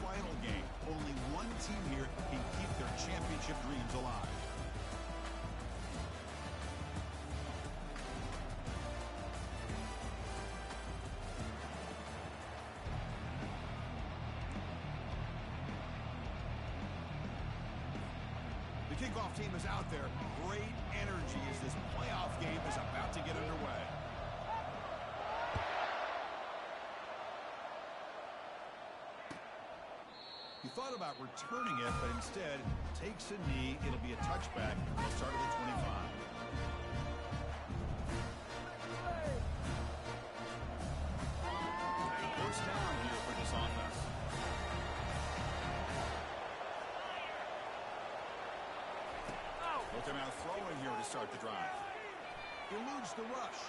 vital game. Only one team here can keep their championship dreams alive. The kickoff team is out there. Great energy as this playoff game is about to get underway. He thought about returning it, but instead takes a knee. It'll be a touchback at the start of the 25. First down here for this offense. Looking out throwing here to start the drive. Eludes the rush.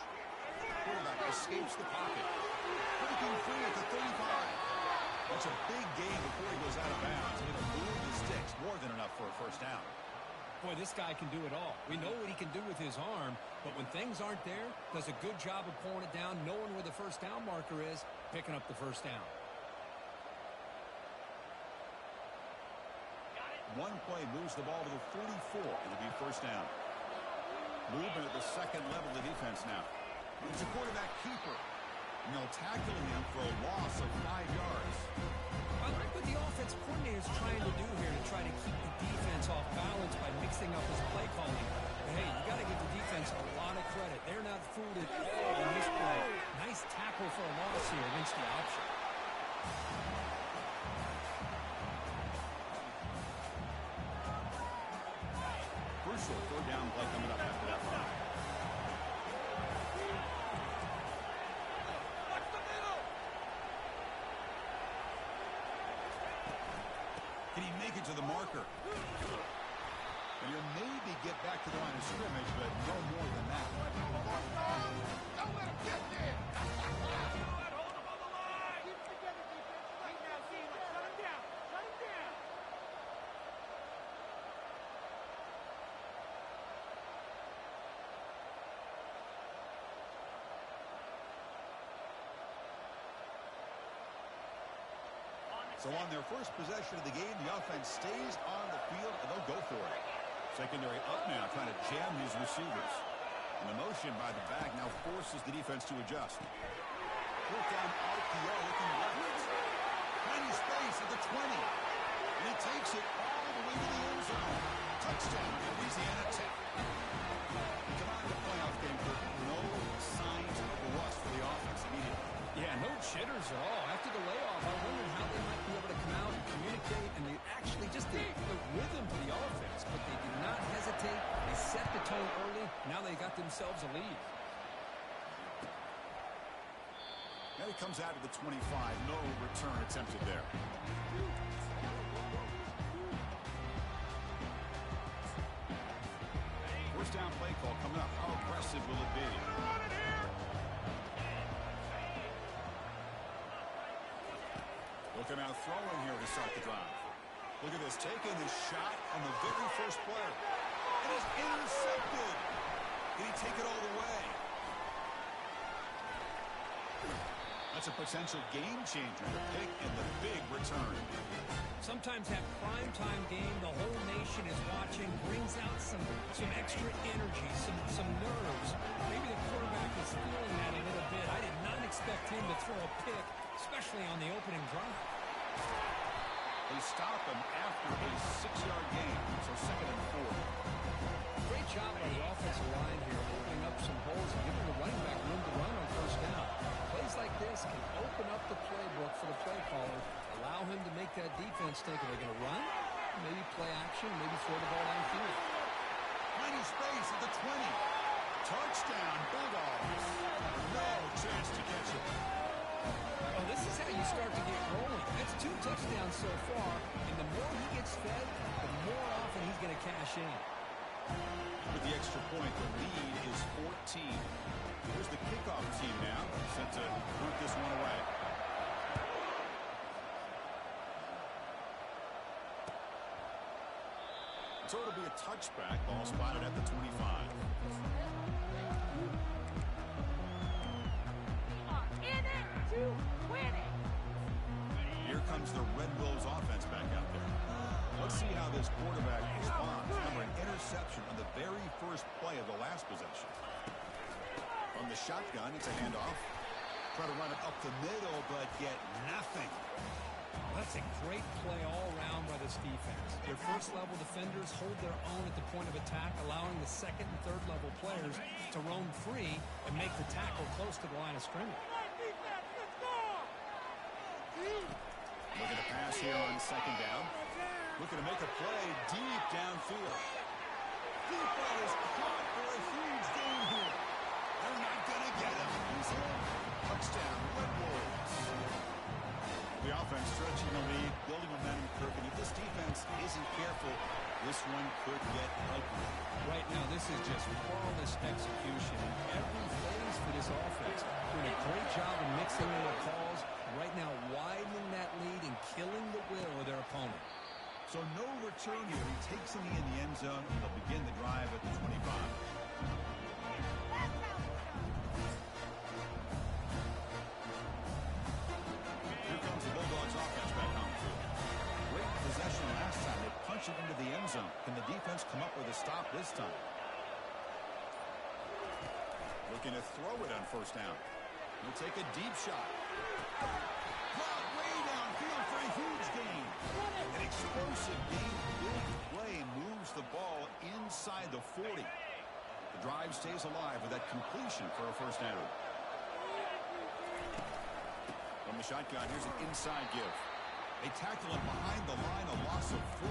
Quarterback escapes the pocket. Breaking free at the 35. That's a big gain before he goes out of bounds. It'll move the sticks, more than enough for a first down. Boy, this guy can do it all. We know what he can do with his arm, but when things aren't there, does a good job of pulling it down, knowing where the first down marker is, picking up the first down. One play moves the ball to the 44. It'll be first down. Movement at the second level of the defense now. It's a quarterback keeper. And they'll tackle him for a loss of 5 yards. I like what the offense coordinator is trying to do here to try to keep the defense off balance by mixing up his play calling. But hey, you got to give the defense a lot of credit. They're not fooled at all in this play. Nice tackle for a loss here against the option. Crucial third down play coming up after that run. Can he make it to the marker? And he'll maybe get back to the line of scrimmage, but no more than that. Don't let him get there. So on their first possession of the game, the offense stays on the field, and they'll go for it. Secondary up now, trying to jam his receivers. And the motion by the back now forces the defense to adjust. Fourth down, RPO looking left. Tiny space at the 20. And he takes it all the way to the end zone. Touchdown, Louisiana Tech. Come on, the playoff game, Kirk. No signs of rust for the offense immediately. Yeah, no jitters at all. After the layoff, I wondered how they might be able to come out and communicate, and they actually just did the rhythm to the offense, but they did not hesitate. They set the tone early. Now they got themselves a lead. Now he comes out of the 25. No return attempted there. First down play call coming up. How aggressive will it be? Looking out throwing here to start the drive. Look at this, taking his shot on the very first play. It is intercepted. Did he take it all the way? That's a potential game changer, the pick and the big return. Sometimes that primetime game, the whole nation is watching, brings out some extra energy, some nerves. Maybe the quarterback is feeling that a little bit. I did not expect him to throw a pick, especially on the opening drive. They stop him after a 6-yard gain, so second and 4. Great job by the offensive line here, opening up some holes and giving the running back room to run on first down. Plays like this can open up the playbook for the play caller, allow him to make that defense think, are they going to run? Maybe play action, maybe throw the ball downfield. Tiny space at the 20. Touchdown, Bulldogs. No chance to catch it. Oh, this is how you start to get rolling. That's 2 touchdowns so far, and the more he gets fed, the more often he's going to cash in. With the extra point, the lead is 14. Here's the kickoff team now, set to root this one away. So it'll be a touchback, ball spotted at the 25. comes the Red Wolves offense back out there. Let's see how this quarterback responds. Remember, an interception on the very first play of the last possession. From the shotgun, it's a handoff. Try to run it up the middle, but get nothing. That's a great play all around by this defense. Their first-level defenders hold their own at the point of attack, allowing the second and third-level players to roam free and make the tackle close to the line of scrimmage. Looking to pass here on second down. Looking to make a play deep downfield. Deep ball is caught for a huge gain here. They're not going to get him. He's in. Touchdown, Red Wolves. The offense stretching the lead, building momentum, Kirk, and if this defense isn't careful, this one could get ugly. Right now, this is just flawless execution in every phase for this offense. Doing a great job of mixing in their calls. Right now, widening that lead and killing the will of their opponent. So no return here. He takes it in the end zone, and they'll begin the drive at the 25. Here comes the Bulldogs offense back on the field. Great possession last time. They punch it into the end zone. Can the defense come up with a stop this time? Looking to throw it on first down. He'll take a deep shot. Brought way downfield for a huge gain. An explosive gain, big play, moves the ball inside the 40. The drive stays alive with that completion for a first down. From the shotgun, here's an inside give. They tackle him behind the line, a loss of 4.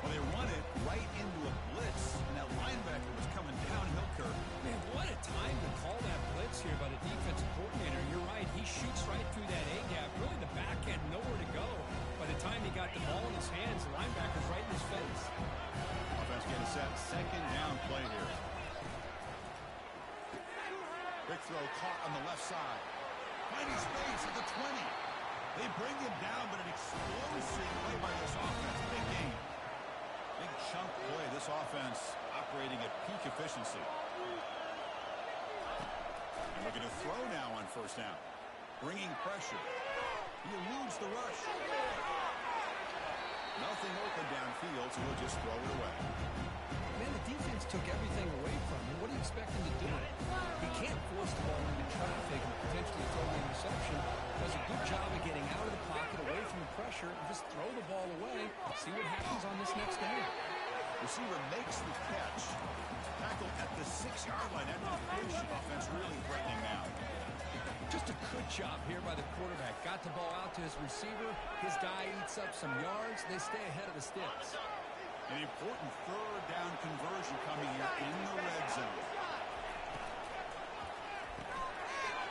Well, they run it right into a blitz, and that linebacker was coming downhill, Kirk. Man, what a time to call that blitz here by the defensive coordinator. You're right, he shoots right through that A-gap. Really, the back had nowhere to go. By the time he got the ball in his hands, the linebacker's right in his face. Offense getting set, second down play here. Big throw caught on the left side. Finding space at the 20. They bring him down, but an explosive play by this offense. Big game. Big chunk play. This offense operating at peak efficiency. And looking to throw now on first down. Bringing pressure. He eludes the rush. Nothing open downfield, so he'll just throw it away. Man, the defense took everything away from him. What do you expect him to do? He can't force the ball into traffic and potentially throw an interception. Does a good job of getting out of the pocket, away from the pressure, and just throw the ball away. See what happens on this next down. Receiver makes the catch. Tackle at the 6-yard line after the completion. Offense really threatening now. Just a good job here by the quarterback. Got the ball out to his receiver. His guy eats up some yards. They stay ahead of the sticks. An important third down conversion coming here in the red zone.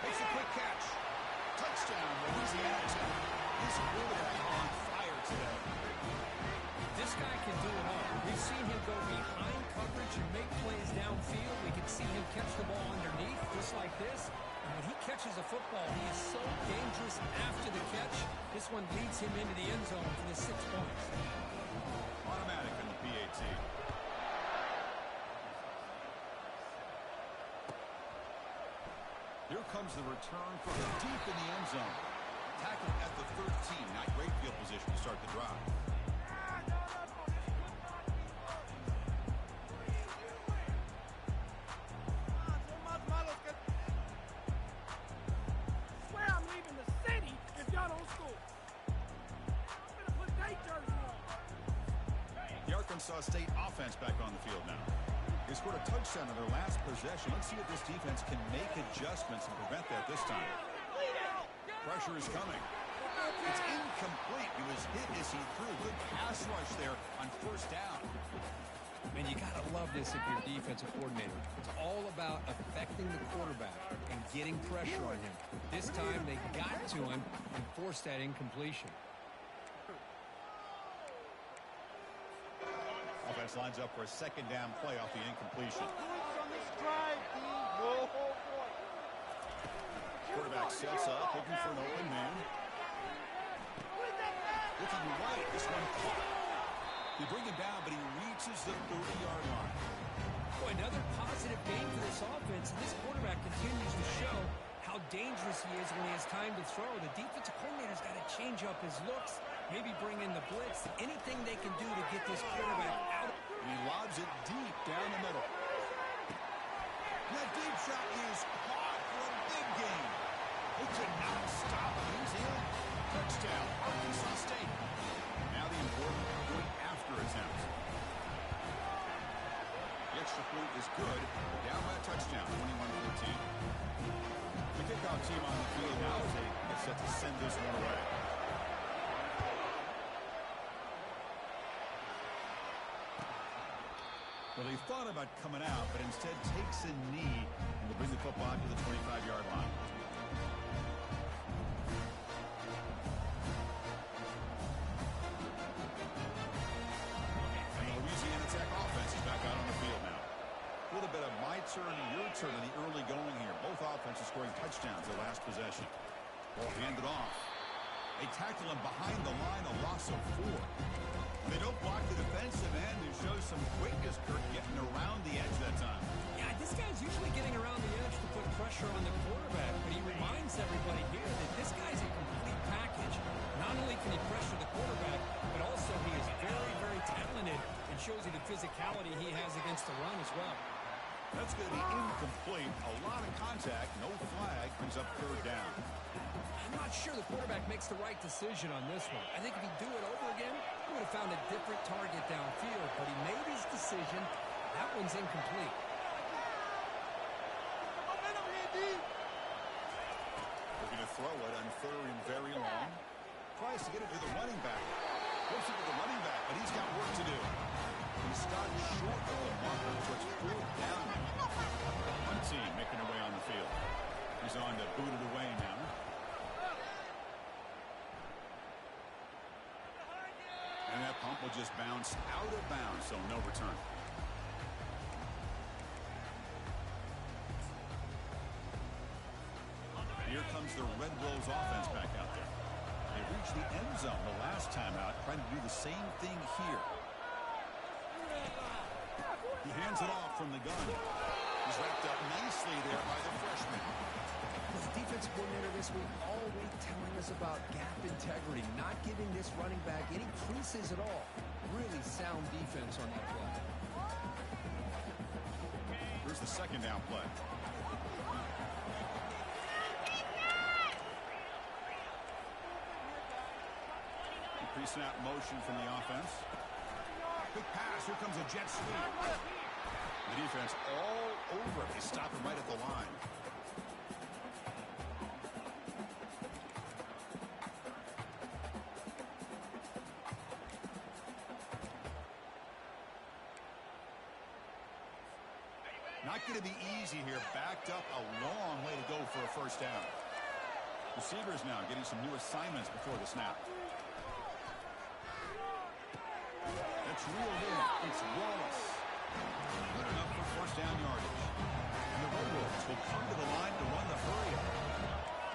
Makes a quick catch. Touchdown, Louisiana Tech. This quarterback on fire today. This guy can do it all. We've seen him go behind coverage and make plays downfield. We can see him catch the ball underneath, just like this. And when he catches a football, he is so dangerous after the catch. This one leads him into the end zone for the 6 points. Automatic in the PAT. Here comes the return from deep in the end zone. Tackled at the 13. Not great field position to start the drive. Swear I'm leaving the city if y'all don't score. I'm gonna put their jersey on. The Arkansas State offense back on the field now. They scored a touchdown in their last possession. Let's see if this defense can make adjustments and prevent that this time. Pressure is coming. It's incomplete. He was hit as he threw. Good pass rush there on first down. Man, you got to love this if you're a defensive coordinator. It's all about affecting the quarterback and getting pressure on him. This time they got to him and forced that incompletion. Offense lines up for a second down play off the incompletion. Quarterback sets up, looking for an open man. Looking right, this one caught. They bring him down, but he reaches the 30-yard line. Boy, another positive game for this offense, and this quarterback continues to show how dangerous he is when he has time to throw. The defensive coordinator's got to change changeup, his looks, maybe bring in the blitz, anything they can do to get this quarterback out. And he lobs it deep down the middle. And that deep shot is caught for a big gain. They could not stop him. He's in. Touchdown, Arkansas State. Now the important point after attempt. The extra point is good. Down by a touchdown, 21-14. The kickoff team on the field now as they get set to send this one away. Well, he thought about coming out, but instead takes a knee and will bring the football to the 25-yard line. And the Louisiana Tech offense is back out on the field now. A little bit of my turn, your turn in the early going here. Both offenses scoring touchdowns their last possession. Ball handed off. They tackle him behind the line, a loss of 4. They don't block the defensive end and show some quickness, Kirk, getting around the edge that time. Yeah, this guy's usually getting around the edge to put pressure on the quarterback, but he reminds everybody here that this guy's a complete package. Not only can he pressure the quarterback, but also he is very, very talented and shows you the physicality he has against the run as well. That's going to be incomplete. A lot of contact, no flag, brings up 3rd down. I'm not sure the quarterback makes the right decision on this one. I think if he'd do it over again, he would have found a different target downfield, but he made his decision. That one's incomplete. Looking to throw it on 3rd and very long. Tries to get it to the running back. Looks it to the running back, but he's got work to do. He stopped short of the marker, so it's 4th down. One team making their way on the field. He's on to boot it away now. And that pump will just bounce out of bounds, so no return. Here comes the Red Wolves offense back out there. They reached the end zone the last time out, trying to do the same thing here. He hands it off from the gun. He's wrapped up nicely there by the freshman. The defensive coordinator this week all week telling us about gap integrity, not giving this running back any creases at all. Really sound defense on that play. Here's the 2nd down play. Pre-snap motion from the offense. Quick pass. Here comes a jet sweep. The defense all over it. They stop him right at the line. Not going to be easy here. Backed up a long way to go for a 1st down. Receivers now getting some new assignments before the snap. That's reeled in. It's Wallace. Good enough for 1st down yardage. And the Red Wolves will come to the line to run the hurry up.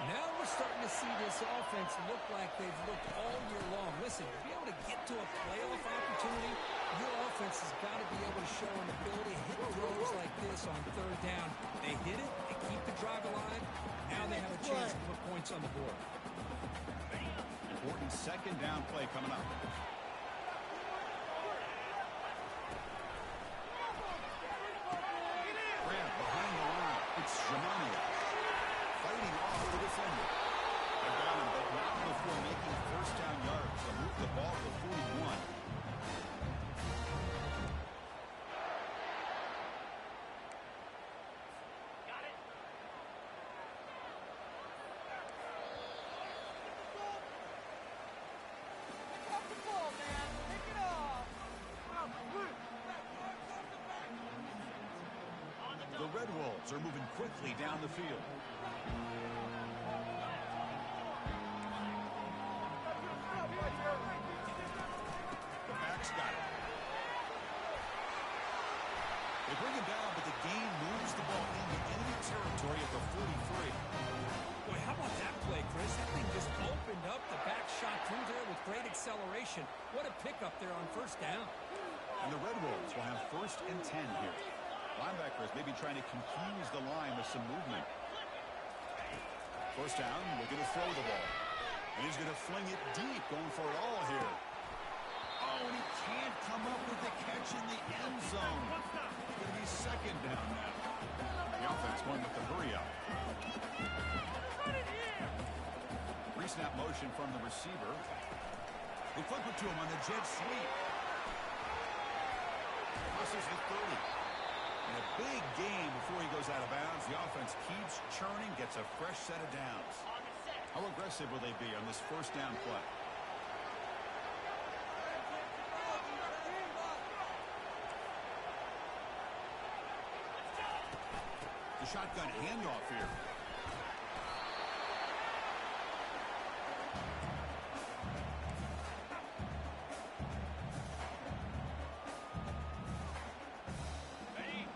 Now we're starting to see this offense look like they've looked all year long. Listen, to be able to get to a playoff opportunity, your offense has got to be able to show an ability to hit throws like this on 3rd down. They hit it, they keep the drive alive. Now they have a chance to put points on the board. Important 2nd down play coming up. Grant behind the line. It's Jamani fighting off the defender. They got him, but not before making 1st down yards to move the ball to 41. The Red Wolves are moving quickly down the field. The back's got it. They bring him down, but the gain moves the ball into enemy territory at the 43. Boy, how about that play, Chris? That thing just opened up. The back shot through there with great acceleration. What a pickup there on 1st down. And the Red Wolves will have 1st and 10 here. Linebackers maybe trying to confuse the line with some movement. 1st down, we're going to throw the ball. And he's going to fling it deep, going for it all here. Oh, and he can't come up with the catch in the end zone. It's going to be second down now. The offense going with the hurry up. Pre-snap motion from the receiver. They flip it to him on the jet sweep. Crosses the 30. And a big gain before he goes out of bounds. The offense keeps churning, gets a fresh set of downs. How aggressive will they be on this first down play? The shotgun handoff here.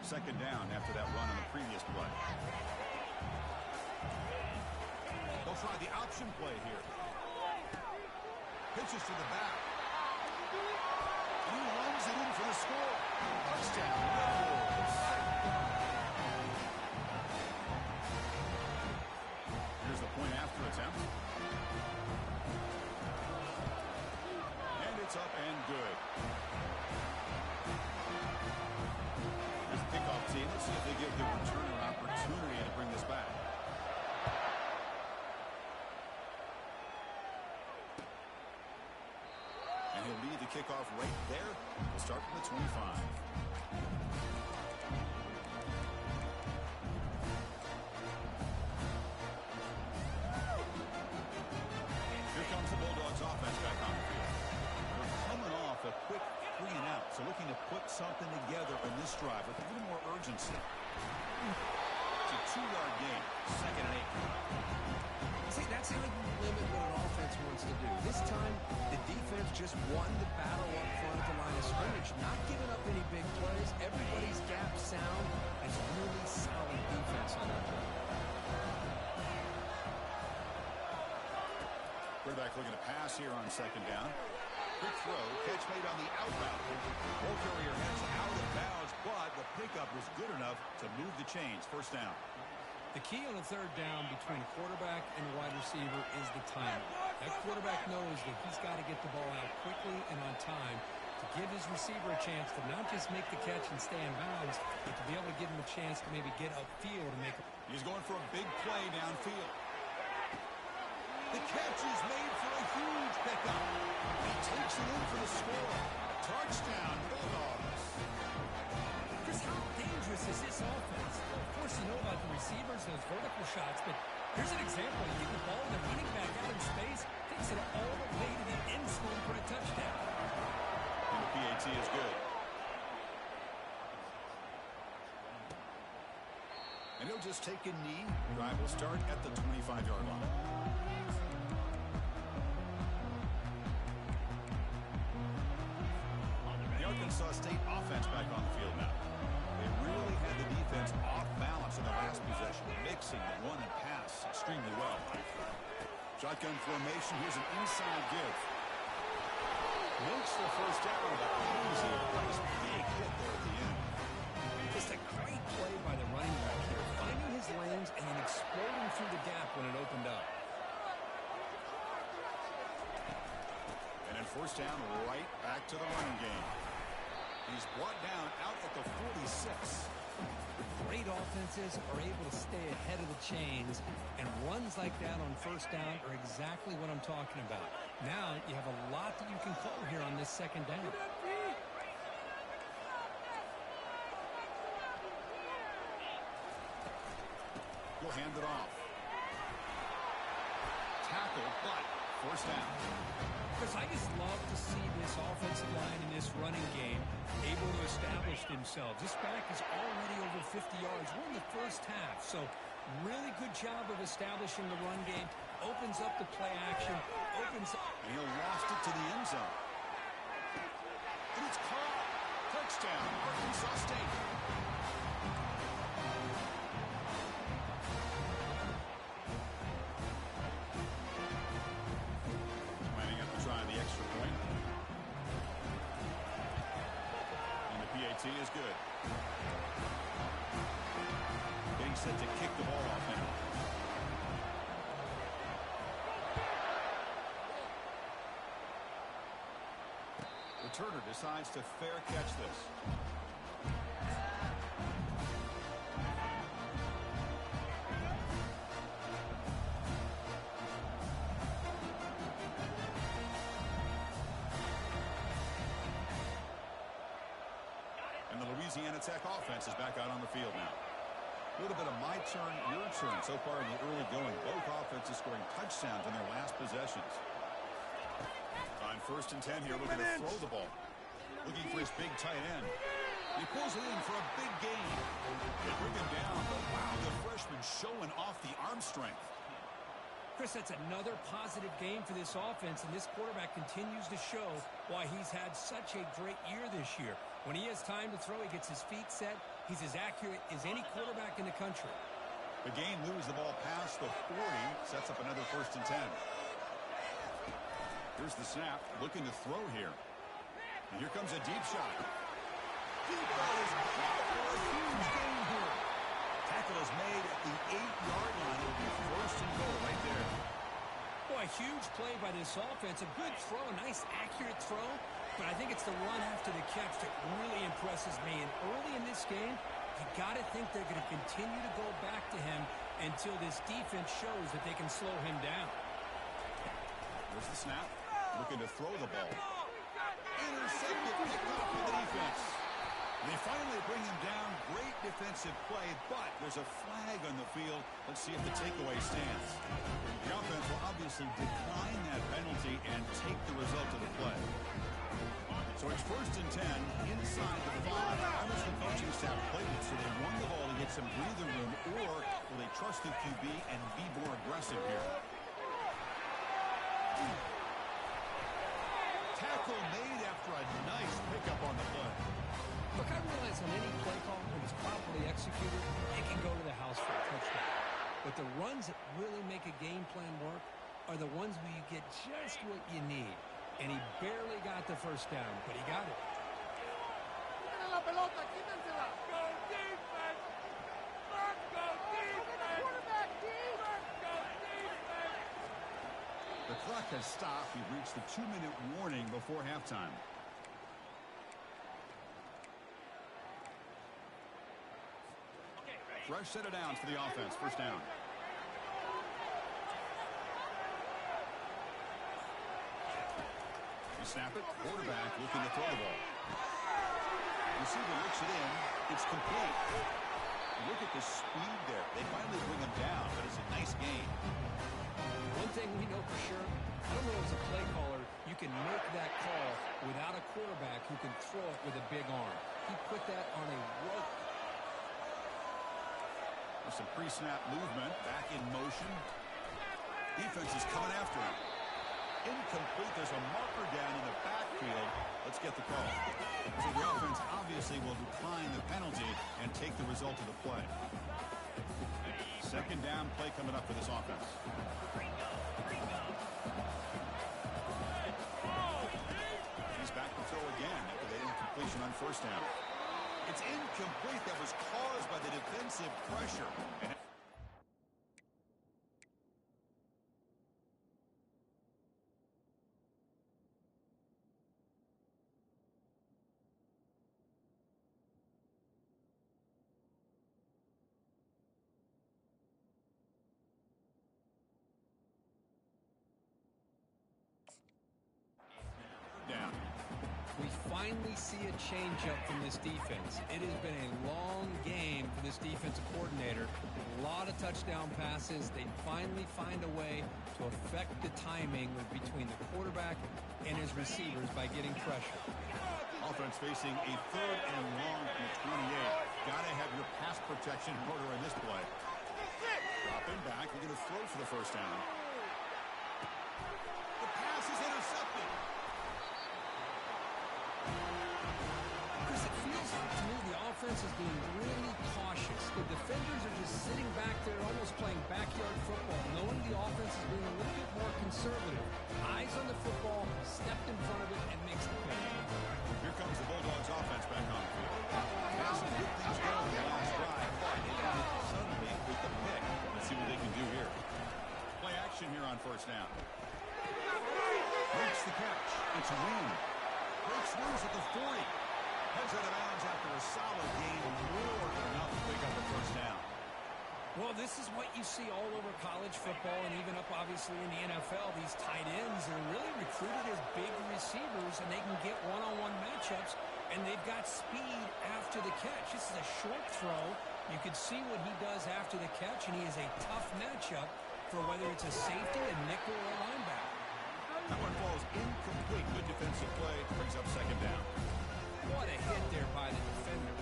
Second down after that run on the previous play. They'll try the option play here. Pitches to the back. And he runs it in for the score. Touchdown, Red Bulls. Here's the point after attempt. And it's up and good. Kickoff team. Let's see if they give the returner an opportunity to bring this back. And he'll lead the kickoff right there. We'll start from the 25. Here comes the Bulldogs offense back on the field. They're coming off a quick 3 and out, so looking to put something together in this drive with a little more urgency. It's a 2-yard gain, second and 8. See, that's how you limit what an offense wants to do. This time, the defense just won the battle up front at the line of scrimmage, not giving up any big plays. Everybody's gap sound. It's really solid defense on that play. Quarterback looking to pass here on second down. Quick throw, catch made on the outroute. Ball carrier heads out of bounds, but the pickup was good enough to move the chains. First down. The key on a third down between a quarterback and a wide receiver is the timing. That quarterback knows that he's got to get the ball out quickly and on time to give his receiver a chance to not just make the catch and stay in bounds, but to be able to give him a chance to maybe get upfield and make a... He's going for a big play downfield. The catch is made for a huge pickup. He takes it in for the score. Touchdown, Bulldogs. Chris, how dangerous is this offense? Well, of course, you know about the receivers, those vertical shots, but here's an example. You get the ball and the running back out in space, takes it all the way to the end zone for a touchdown. And the PAT is good. And he'll just take a knee. Drive will start at the 25-yard line. The Arkansas State offense back on the field now. They really had the defense off balance in the last possession, mixing the run and pass extremely well. Shotgun formation. Here's an inside give. Makes the first down, but easy. Nice big hit there at the end. Just a great play by the running back here, finding his lanes and then exploding through the gap when it opened up. And then first down, right back to the running game. He's brought down out at the 46. Great offenses are able to stay ahead of the chains, and runs like that on first down are exactly what I'm talking about. Now you have a lot that you can call here on this second down. He'll hand it off. Tackle, but first down. Because I just love to see this offensive line in this running game able to establish themselves. This back is already over 50 yards. We're in the first half, so really good job of establishing the run game. Opens up the play action. Opens up. And he'll loft it to the end zone. And it's caught. Touchdown, Arkansas State. Planning up to try the extra point. And the PAT is good. Getting set to kick the ball off now. returner decides to fair catch this. And the Louisiana Tech offense is back out on the field now. A little bit of my turn, your turn so far in the early going. Both offenses scoring touchdowns in their last possessions. On 1st and 10 here, looking to throw the ball. Looking for his big tight end. He pulls it in for a big gain. They bring him down, but wow, the freshman showing off the arm strength. Chris, that's another positive game for this offense, and this quarterback continues to show why he's had such a great year this year. When he has time to throw, he gets his feet set. He's as accurate as any quarterback in the country. The game moves the ball past the 40, sets up another 1st and 10. Here's the snap, looking to throw here. And here comes a deep shot. Deep ball is caught for a huge gain here. Tackle is made at the 8-yard line. It'll be 1st and goal right there. Boy, a huge play by this offense. A good throw, a nice accurate throw. But I think it's the run after the catch that really impresses me. And early in this game, you got to think they're going to continue to go back to him until this defense shows that they can slow him down. Here's the snap. Looking to throw the ball. Intercepted, picked off with the defense. They finally bring him down. Great defensive play, but there's a flag on the field. Let's see if the takeaway stands. The offense will obviously decline that penalty and take the result of the play. So it's 1st and 10 inside the 5. How does the coaching staff play it so they run the ball to get some breathing room, or will they trust the QB and be more aggressive here? Tackle made after a nice pickup on the play. Look, I realize on any play call, when it's properly executed, it can go to the house for a touchdown. But the runs that really make a game plan work are the ones where you get just what you need. And he barely got the 1st down, but he got it. La pelota, quítensela. Go defense. Let's go defense. Quarterback defense. Go defense. The clock has stopped. We've reached the 2-minute warning before halftime. Fresh set of downs for the offense. 1st down. You snap it. Quarterback looking to throw the ball. Receiver looks it in. It's complete. Look at the speed there. They finally bring him down, but it's a nice gain. One thing we know for sure, I don't know as a play caller, you can make that call without a quarterback who can throw it with a big arm. He put that on a rope. There's some pre-snap movement. Back in motion. Defense is coming after him. Incomplete. There's a marker down in the backfield. Let's get the call. So the offense obviously will decline the penalty and take the result of the play. 2nd down play coming up for this offense. He's back to throw again after the incompletion on 1st down. It's incomplete. That was caused by the defensive pressure. And down. We finally see a change-up from this defense. It has been a long game for this defensive coordinator. A lot of touchdown passes. They finally find a way to affect the timing between the quarterback and his receivers by getting pressure. Offense facing a 3rd and long from the 28. Got to have your pass protection in order in this play. Dropping back. We're going to throw for the 1st down. The pass is intercepted. Chris, it feels like to me the offense is being really cautious. The defenders are just sitting back there almost playing backyard football, knowing the offense is being a little bit more conservative. Eyes on the football, stepped in front of it, and makes the play. Here comes the Bulldogs offense back on the field. Passing to get things going in the last drive, but it ended suddenly with the pick. Let's see what they can do here. Play action here on 1st down. Makes the catch. It's a win. Breaks loose at the 40. Heads out of bounds after a solid gain. More than enough to pick up the first down. Well, this is what you see all over college football and even up, obviously, in the NFL. These tight ends are really recruited as big receivers, and they can get one-on-one matchups, and they've got speed after the catch. This is a short throw. You can see what he does after the catch, and he is a tough matchup for whether it's a safety, a nickel, or a linebacker. That one falls incomplete. Good defensive play. Brings up second down. What a hit there by the defender.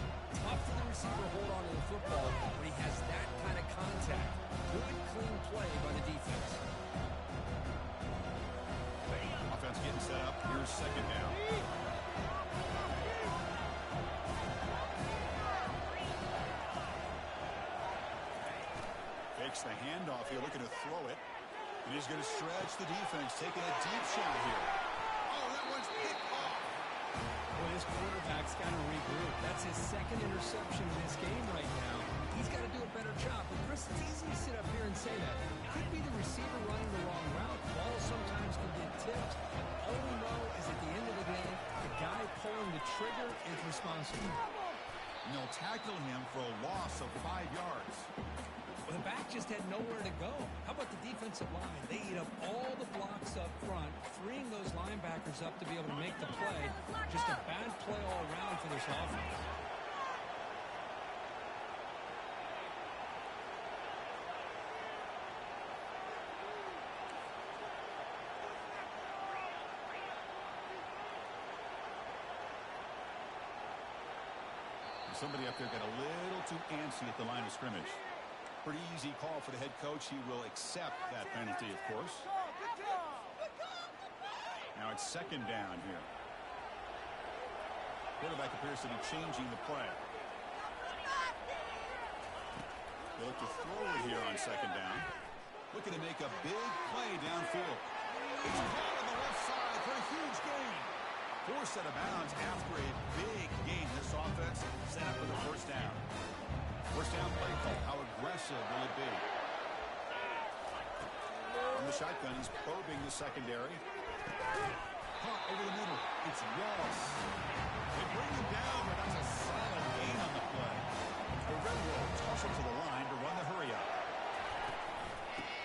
Tough for the receiver to hold on to the football, but he has that kind of contact. Good, clean play by the defense. Offense getting set up. Here's second down. Fakes the handoff here, looking to throw it. And he's going to stretch the defense, taking a deep shot here. Oh, that one's picked off. Well, his quarterback's got to regroup. That's his second interception in this game right now. He's got to do a better job. But, Chris, it's easy to sit up here and say that. It could be the receiver running the wrong route. Ball sometimes can get tipped. All we know is at the end of the day, the guy pulling the trigger is responsible. And they'll tackle him for a loss of 5 yards. The back just had nowhere to go. How about the defensive line? They eat up all the blocks up front, freeing those linebackers up to be able to make the play. Just a bad play all around for this offense. Somebody up there got a little too antsy at the line of scrimmage. Pretty easy call for the head coach. He will accept that penalty, of course. Now it's second down here. Quarterback appears to be changing the play. They look to throw it here on second down. Looking to make a big play downfield. It's caught on the left side for a huge gain. Forced out of bounds after a big gain. This offense set up with a first down. First down play call. How aggressive will it be? From the shotgun, he's probing the secondary. Caught over the middle. It's Ross. They bring him down, but that's a solid gain on the play. The Red Bull toss him to the line to run the hurry up.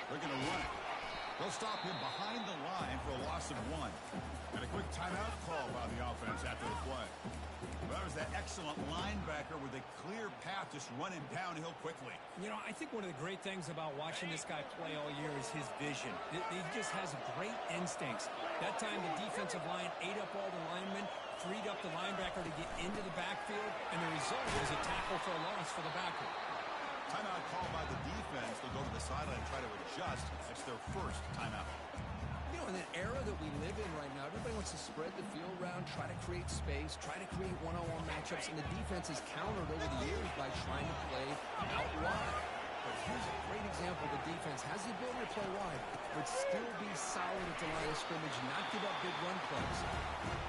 They're going to run it. They'll stop him behind the line for a loss of 1. And a quick timeout call by the offense after the play. Well, that was that excellent linebacker with a clear path just running downhill quickly. You know, I think one of the great things about watching this guy play all year is his vision. He just has great instincts. That time the defensive line ate up all the linemen, freed up the linebacker to get into the backfield, and the result was a tackle for a loss for the backer. Timeout call by the defense. They'll go to the sideline and try to adjust. That's their first timeout. You know, in the era that we live in right now, everybody wants to spread the field around, try to create space, try to create one-on-one matchups, and the defense has countered over the years by trying to play out wide. But here's a great example. The defense has the ability to play wide, but still be solid at the line of scrimmage, not give up big run plays.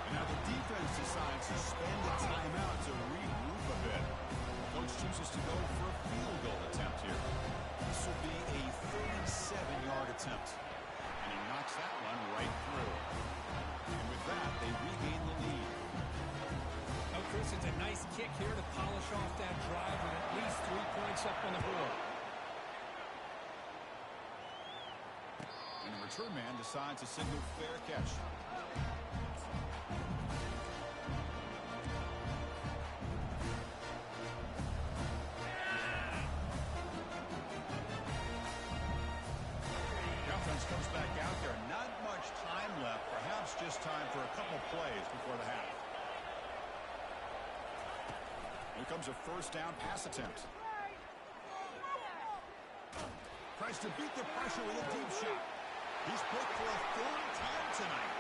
And now the defense decides to spend a timeout to regroup a bit. Coach chooses to go for a field goal attempt here. This will be a 37-yard attempt. And he knocks that one right through. And with that, they regain the lead. Oh, Chris, it's a nice kick here to polish off that drive with at least 3 points up on the board. And the return man decides to signal fair catch. Comes back out there. Not much time left. Perhaps just time for a couple plays before the half. Here comes a first down pass attempt. Tries to beat the pressure with a deep shot. He's picked for a third time tonight.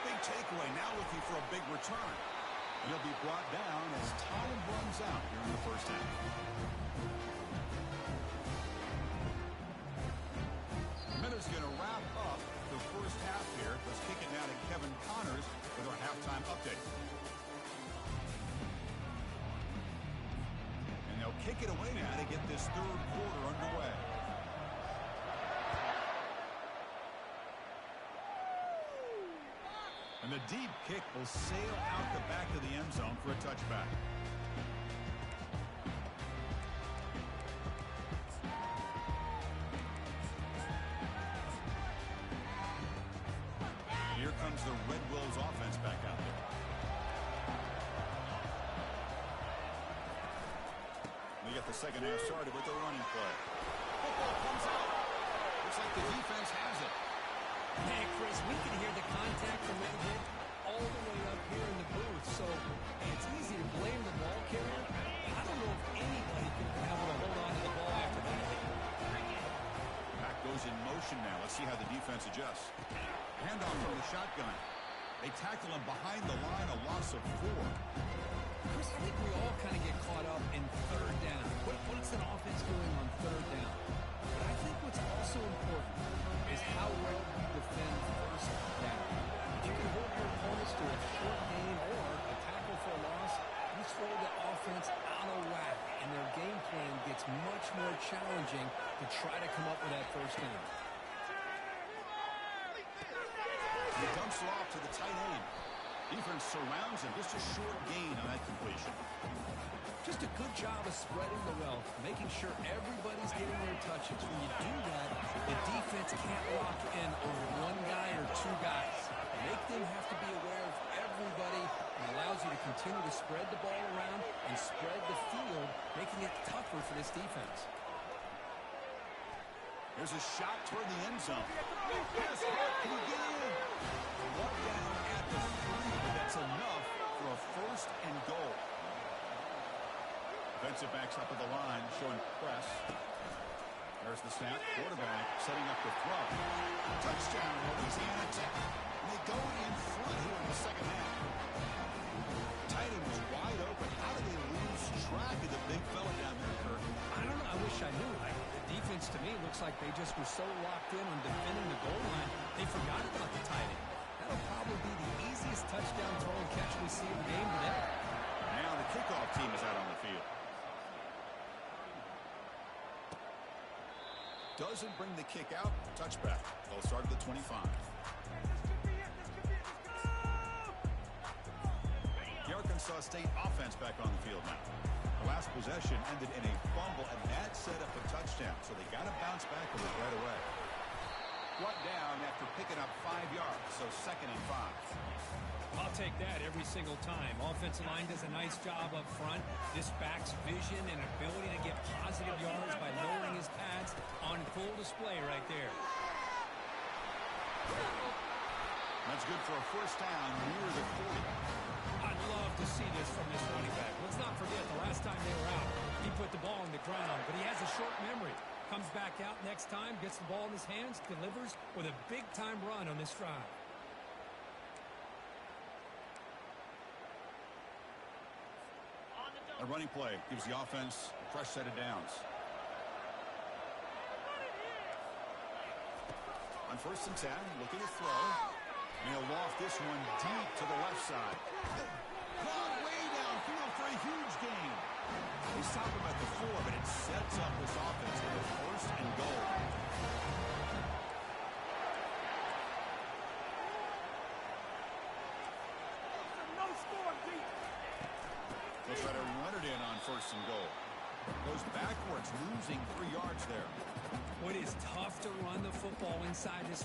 Big takeaway. Now looking for a big return. And he'll be brought down as time runs out here in the first half. Is going to wrap up the first half here. Let's kick it now to Kevin Connors with our halftime update. And they'll kick it away now to get this third quarter underway. And the deep kick will sail out the back of the end zone for a touchback. Here comes the Red Wolves offense back out there. We get the second half started with the running play. Football comes out. Looks like the defense has it. Hey, Chris, we can hear the contact from that hit all the way up here in the booth, so it's easy to blame the ball carrier. I don't know if anybody could have been able to hold on to the ball after that hit. Back goes in motion now. Let's see how the defense adjusts. Handoff from the shotgun. They tackle him behind the line, a loss of 4. Chris, I think we all kind of get caught up in third down. What's an offense doing on third down? But I think what's also important is how well we defend first down. If you can hold your opponents to a short gain or a tackle for a loss, you throw the offense out of whack, and their game plan gets much more challenging to try to come up with that first down. He dumps it off to the tight end. Defense surrounds him. Just a short gain on that completion. Just a good job of spreading the wealth, making sure everybody's getting their touches. When you do that, the defense can't lock in on one guy or two guys. Make them have to be aware of everybody. It allows you to continue to spread the ball around and spread the field, making it tougher for this defense. There's a shot toward the end zone. Pass can he get in? One down at the 3, but that's enough for a first and goal. Defensive backs up at the line, showing press. There's the snap. Quarterback setting up the throw. Touchdown, Louisiana Tech. And they go in front here in the second half. Tight end was wide open. How did they lose track of the big fella down there, Kirk? I don't know. I wish I knew. The defense, to me, looks like they just were so locked in on defending the goal line, they forgot about the tight end. That'll probably be the easiest touchdown throw and catch we see in the game today. Now the kickoff team is out on the field. Doesn't bring the kick out. Touchback. They'll start at the 25. The Arkansas State offense back on the field now. The last possession ended in a fumble, and that set up a touchdown, so they got to bounce back with it right away. One down after picking up 5 yards, so 2nd and 5. I'll take that every single time. Offensive line does a nice job up front. This back's vision and ability to get positive yards by lowering his pads on full display right there. That's good for a first down near the 40. I'd love to see this from this running back. Let's not forget the last time they were out, he put the ball on the ground, but he has a short memory. Comes back out next time, gets the ball in his hands, delivers with a big-time run on this drive. A running play gives the offense a fresh set of downs. On 1st and 10, looking to throw. And he'll loft this one deep to the left side. Gone way downfield for a huge gain. They stop him at the 4, but it sets up this offense with a 1st and goal. No score, deep. They'll try to run it in on 1st and goal. Goes backwards, losing 3 yards there. Well, it is tough to run the football inside this.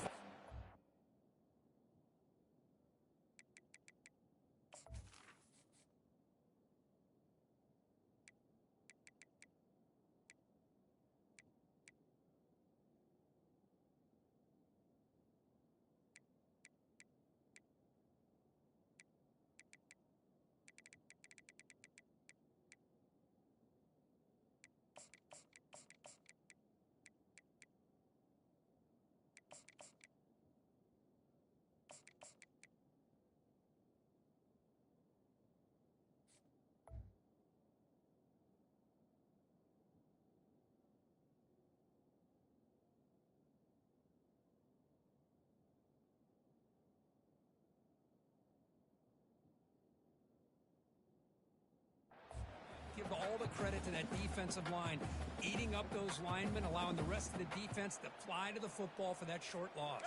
Give all the credit to that defensive line, eating up those linemen, allowing the rest of the defense to fly to the football for that short loss.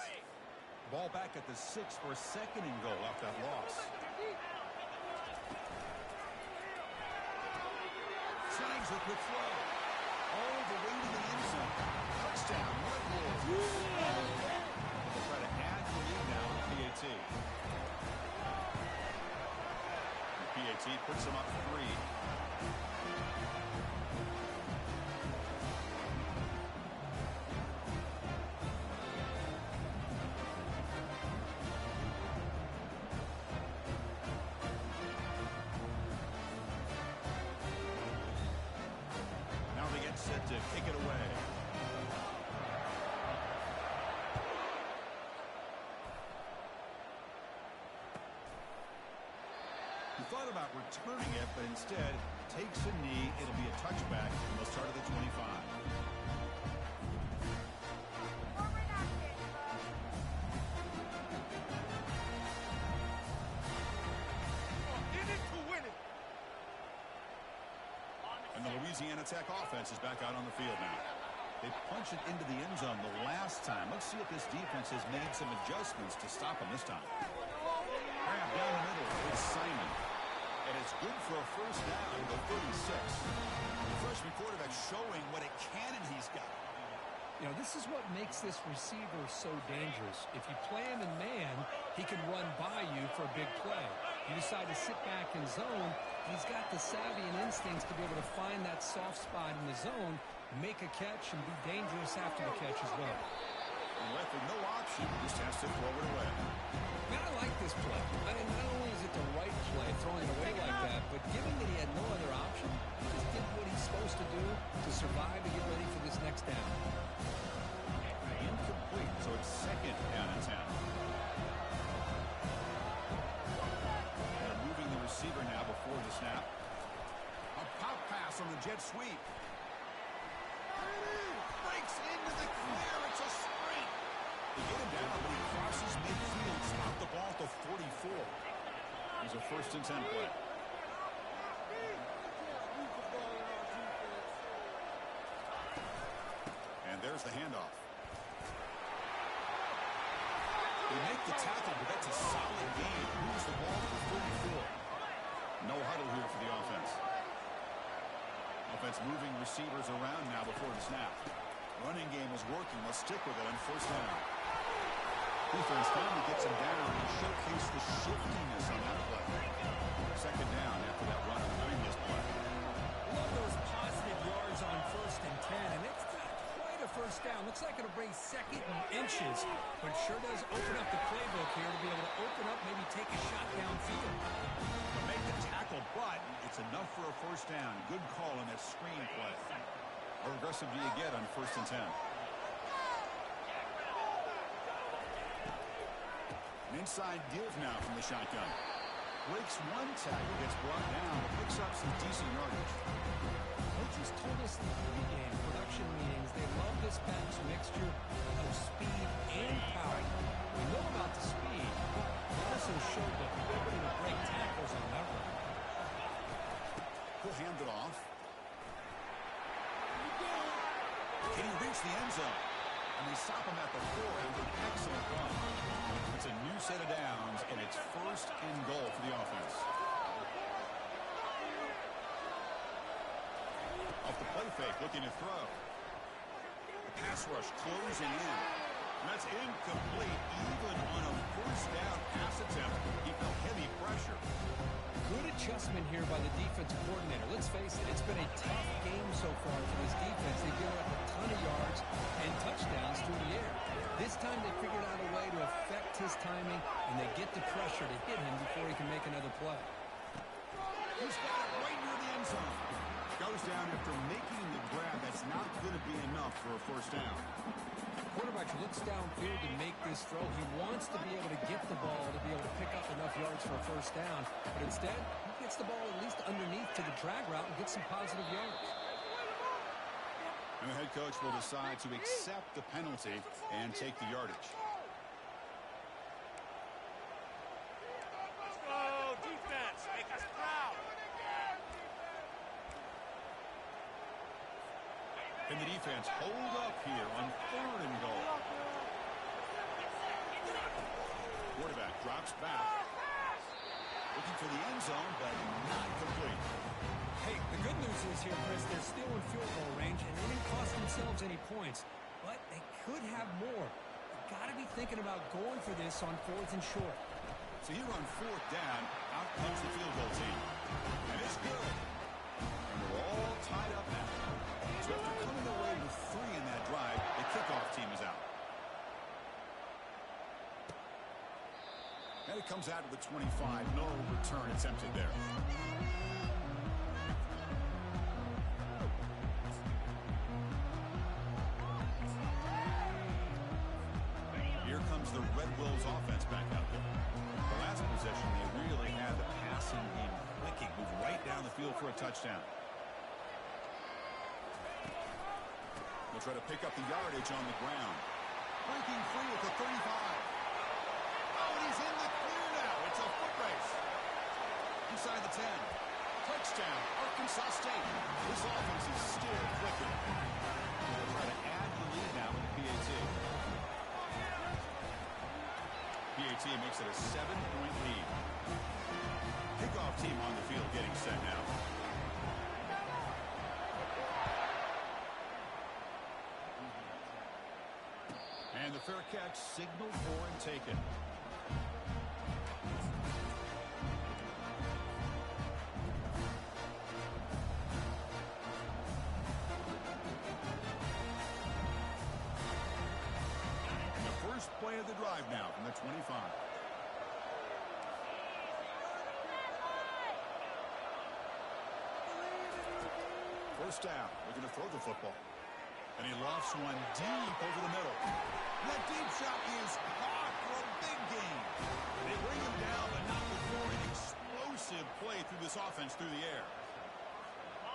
Ball back at the 6 for a second and goal off that loss. Signs a quick throw. All the way to the end zone. Touchdown, Red Wolves. They'll try to add the lead now with PAT. And PAT puts them up 3. Set to kick it away. He thought about returning it, but instead takes a knee. It'll be a touchback, and they'll start at the 25. Louisiana Tech offense is back out on the field now. They punched it into the end zone the last time. Let's see if this defense has made some adjustments to stop them this time. Grab down the middle. It's Simon. And it's good for a first down to 36. The freshman quarterback showing what a cannon he's got. You know, this is what makes this receiver so dangerous. If you play him in man, he can run by you for a big play. You decide to sit back in zone, he's got the savvy and instincts to be able to find that soft spot in the zone, make a catch, and be dangerous after the catch as well. And with no option, he just has to throw it away. Man, I like this play. I mean, not only is it the right play, throwing it away like that, but given that he had no other option, he just did what he's supposed to do to survive and get ready for this next down. Incomplete, so it's second down and 10. They're moving the receiver now before the snap. A pop pass on the jet sweep. Breaks into the clear. It's a sprint. They get him down, but he crosses midfield. Stop the ball to 44. He's a first and 10 play. And there's the handoff. They make the tackle, but that's a solid gain. Moves the ball to the 34. No huddle here for the offense. Offense moving receivers around now before the snap. Running game is working. Let's stick with it on first down. Defense finally gets him down and showcase the shiftiness on that play. Second down after that run on the previous play. Love those positive yards on first and 10, and it's not quite a first down. Looks like it'll bring second and inches, but sure does open up the playbook here to be able to open up, maybe take a shot downfield. Make the tackle, but it's enough for a first down. Good call on that screen play. How aggressive do you get on first and 10? An inside give now from the shotgun. Breaks one tackle, gets brought down, but picks up some decent yardage. Coaches told us in the pregame production meetings they love this batch mixture of speed and power. We know about the speed, but they also showed the ability to break tackles on that run. He'll hand it off. Can he reach the end zone? And they stop him at the 4 after an excellent run. It's a new set of downs, and it's first and goal for the offense. Off the play fake, looking to throw. The pass rush closing in. And that's incomplete. Even on a first down pass attempt, he felt heavy pressure. Good adjustment here by the defensive coordinator. Let's face it, it's been a tough game so far for this defense. They've given up a ton of yards and touchdowns through the air. This time they figured out a way to affect his timing, and they get the pressure to hit him before he can make another play. He's got it right near the end zone. Goes down after making the grab. That's not going to be enough for a first down. Quarterback looks downfield to make this throw. He wants to be able to get the ball to be able to pick up enough yards for a first down. But instead, he gets the ball at least underneath to the drag route and gets some positive yards. And the head coach will decide to accept the penalty and take the yardage. Let's go, defense. Make us proud. And the defense hold up here on third and goal. Quarterback drops back. Looking for the end zone, but not complete. Hey, the good news is here, Chris, they're still in field goal range, and they didn't cost themselves any points. But they could have more. They've got to be thinking about going for this on 4th and short. So here on 4th down, out comes the field goal team. And it's good. And we're all tied up now. So after coming away with 3 in that drive, the kickoff team is out. And it comes out to the 25. No return attempted there. Here comes the Red Wolves offense back out there. The last possession, they really had the passing game clicking. Move right down the field for a touchdown. They'll try to pick up the yardage on the ground. Breaking free at the 35. Oh, and he's in the clear now. It's a foot race. Inside the 10. Touchdown, Arkansas State. This offense is still clicking. They'll try to add the lead now with the PAT. PAT makes it a 7-point lead. Kickoff team on the field getting set now. And the fair catch signaled for and taken. Play of the drive now from the 25. First down, looking to throw the football. And he lofts one deep over the middle. And that deep shot is caught for a big gain. They bring him down, but not before an explosive play through this offense through the air.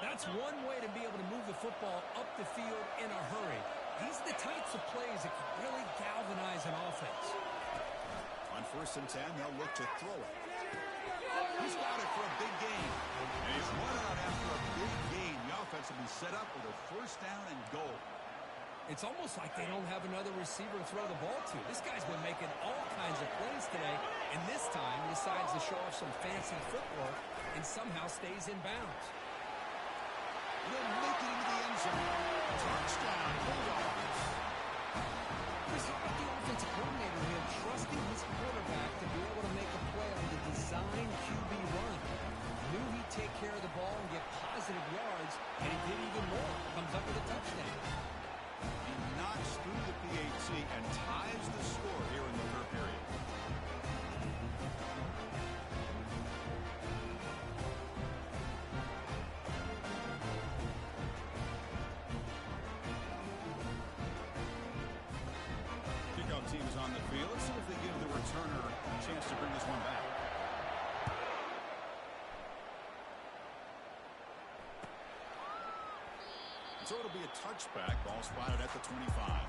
That's one way to be able to move the football up the field in a hurry. These are the types of plays that can really galvanize an offense. On 1st and 10, they'll look to throw it. He's got it for a big gain. And he's run out after a big gain. The offense will be set up with a 1st down and goal. It's almost like they don't have another receiver to throw the ball to. This guy's been making all kinds of plays today, and this time decides to show off some fancy footwork and somehow stays in bounds. They'll make it into the end zone. Touchdown, Bulldogs. Chris, how about the offensive coordinator here trusting his quarterback to be able to make a play on the design QB run? Knew he'd take care of the ball and get positive yards, and he did even more. Comes up with a touchdown. He knocks through the PAT and ties the score here in the 3rd period. Team is on the field. Let's see if they give the returner a chance to bring this one back. So it'll be a touchback. Ball spotted at the 25.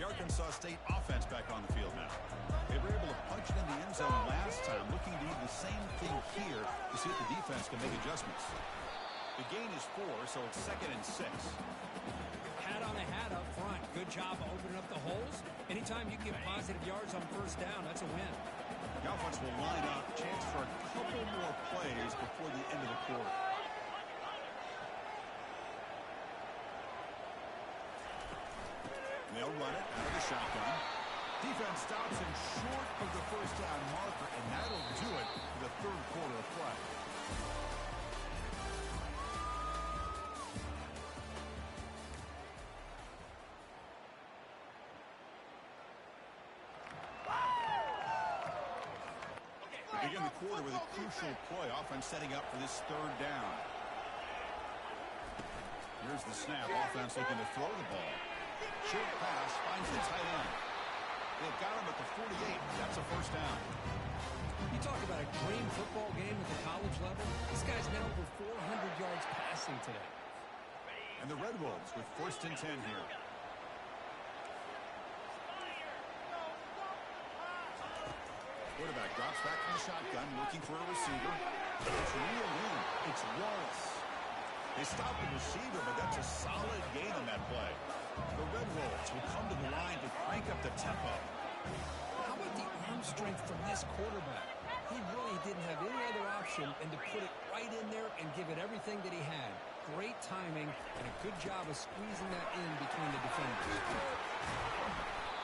Arkansas State offense back on the field now. They were able to punch it in the end zone last time, looking to do the same thing here to see if the defense can make adjustments. The gain is 4, so it's 2nd and 6. Hat on a hat up front. Good job of opening up the holes. Anytime you get positive yards on 1st down, that's a win. The offense will line up. Chance for a couple more plays before the end of the quarter. They'll run it out of the shotgun. Defense stops him short of the 1st down marker, and that'll do it for the 3rd quarter of play. We begin the quarter with a crucial play. Offense setting up for this 3rd down. Here's the snap. Offense looking to throw the ball. Short pass finds the tight end. They've got him at the 48. That's a 1st down. You talk about a dream football game at the college level. This guy's now over 400 yards passing today. And the Red Wolves with 1st and 10 here. Quarterback drops back from the shotgun, looking for a receiver. It's reeled in. It's Wallace. They stop the receiver, but that's a solid gain on that play. The Red Wolves will come to the line to crank up the tempo. How about the arm strength from this quarterback? He really didn't have any other option than to put it right in there and give it everything that he had. Great timing and a good job of squeezing that in between the defenders.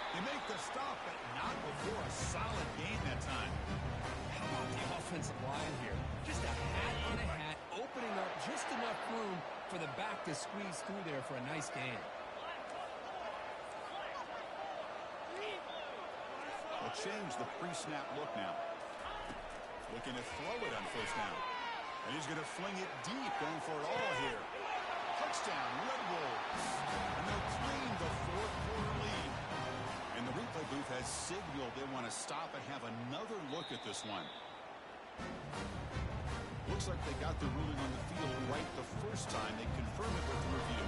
They make the stop, but not before a solid gain that time. How about the offensive line here? Just a hat on a hat, opening up just enough room for the back to squeeze through there for a nice gain. They'll change the pre-snap look now. Looking to throw it on first down. And he's going to fling it deep, going for it all here. Touchdown, Red Wolves. And they'll claim the fourth-quarter lead. And the replay booth has signaled they want to stop and have another look at this one. Looks like they got the ruling on the field right the first time. They confirm it with the review.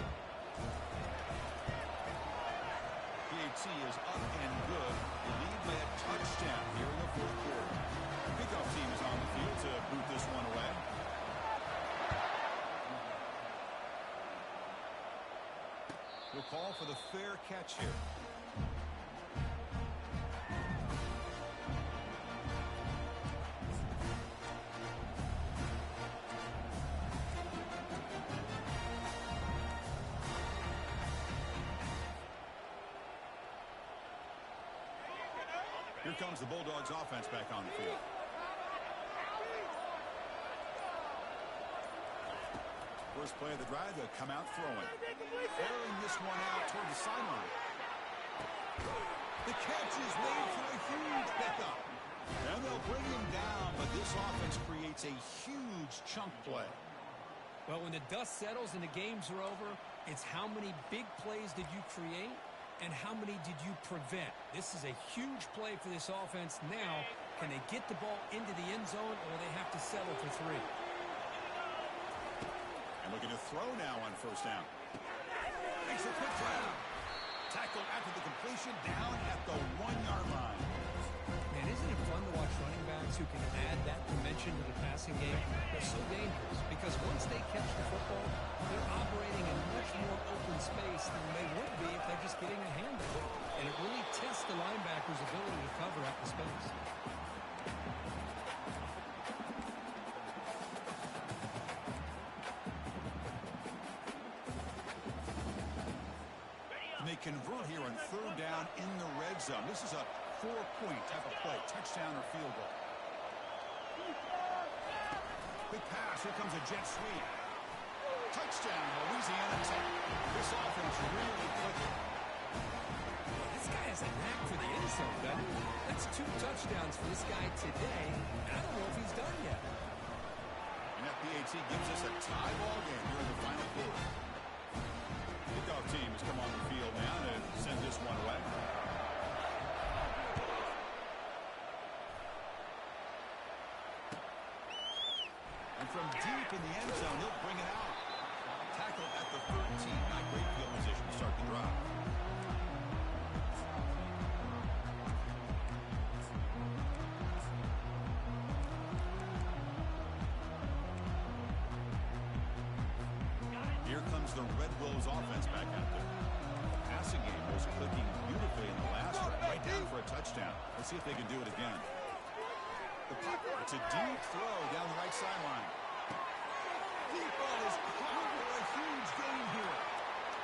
PAT is up and good. They lead by a touchdown here in the fourth quarter. The kickoff team is on the field to boot this one away. We'll call for the fair catch here. Here comes the Bulldogs offense back on the field. First play of the drive, they'll come out throwing. Airing this one out toward the sideline. The catch is made for a huge pickup. And they'll bring him down, but this offense creates a huge chunk play. Well, when the dust settles and the games are over, it's how many big plays did you create and how many did you prevent? This is a huge play for this offense. Now, can they get the ball into the end zone, or will they have to settle for three? And looking to throw now on first down. Makes a quick grab. Tackle after the completion, down at the 1-yard line. Man, isn't it fun to watch running backs who can add that dimension to the passing game? They're so dangerous because once they catch the football, they're operating in much more open space than they would be if they're just getting a hand on it. And it really tests the linebacker's ability to cover out the space. And they convert here on third down in the red zone. This is a 4-point type of play, touchdown or field goal. Quick pass, here comes a jet sweep. Touchdown, Louisiana Tech. This offense really clicking. This guy has a knack for the end zone, doesn't he? That's 2 touchdowns for this guy today. I don't know if he's done yet. And that PAT gives us a tie ball game here in the final quarter. Kickoff team has come on the field now to send this one away. And from deep in the end zone, he'll bring it out. Tackle at the 13. Not great field position to start the drive. Here comes the Red Wolves offense back out there. The passing game was clicking beautifully in the last one, right down for a touchdown. Let's see if they can do it again. It's a deep throw down the right sideline. Deep ball is caught for a huge gain here.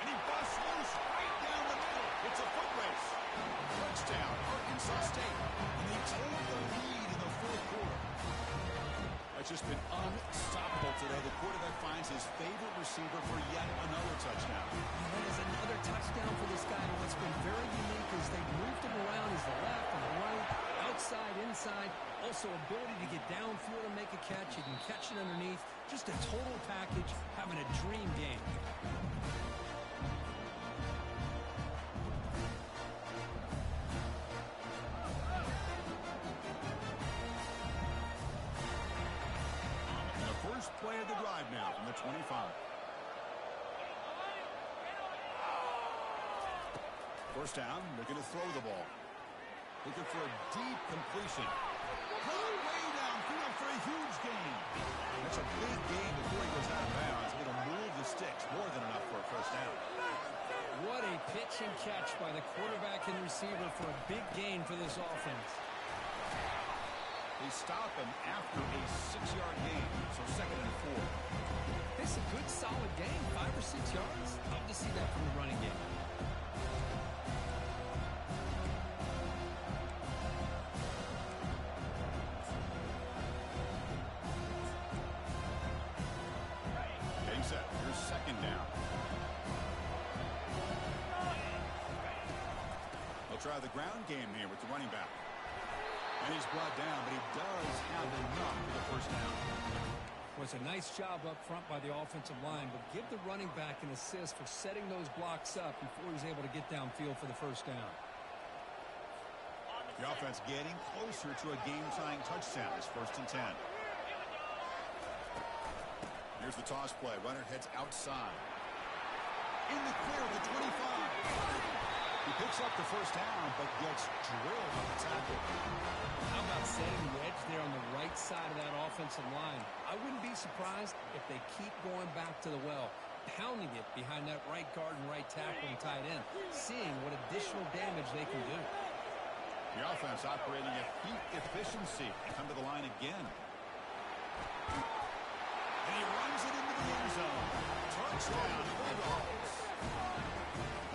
And he busts loose right down the middle. It's a foot race. Touchdown, Arkansas State. And they take the lead in the fourth quarter. That's just been unstoppable today. The quarterback finds his favorite receiver for yet another touchdown. And that is another touchdown for this guy. And what's been very unique is they've moved him around as the left and the right, outside, inside. Also ability to get downfield and make a catch. He can catch it underneath. Just a total package, having a dream game. Play of the drive now from the 25. First down, they're going to throw the ball. Looking for a deep completion. Caught way downfield for a huge gain. That's a big gain before he goes out of bounds. It'll move the sticks more than enough for a first down. What a pitch and catch by the quarterback and receiver for a big gain for this offense. They stop him after a 6-yard gain, so 2nd and 4. It's a good, solid gain, 5 or 6 yards. Love to see that from the running game. Getting set. Here's 2nd down. They'll try the ground game here with the running back. And he's brought down, but he does have enough for the first down. Was a nice job up front by the offensive line, but give the running back an assist for setting those blocks up before he's able to get downfield for the first down. The offense getting closer to a game-tying touchdown. It's 1st and 10. Here's the toss play. Runner heads outside. In the clear of the 25. He picks up the first down, but gets drilled on the tackle. How about setting the edge there on the right side of that offensive line? I wouldn't be surprised if they keep going back to the well, pounding it behind that right guard and right tackle and tight end, seeing what additional damage they can do. The offense operating at peak efficiency. They come to the line again. And he runs it into the end zone. Touchdown, Bulldogs.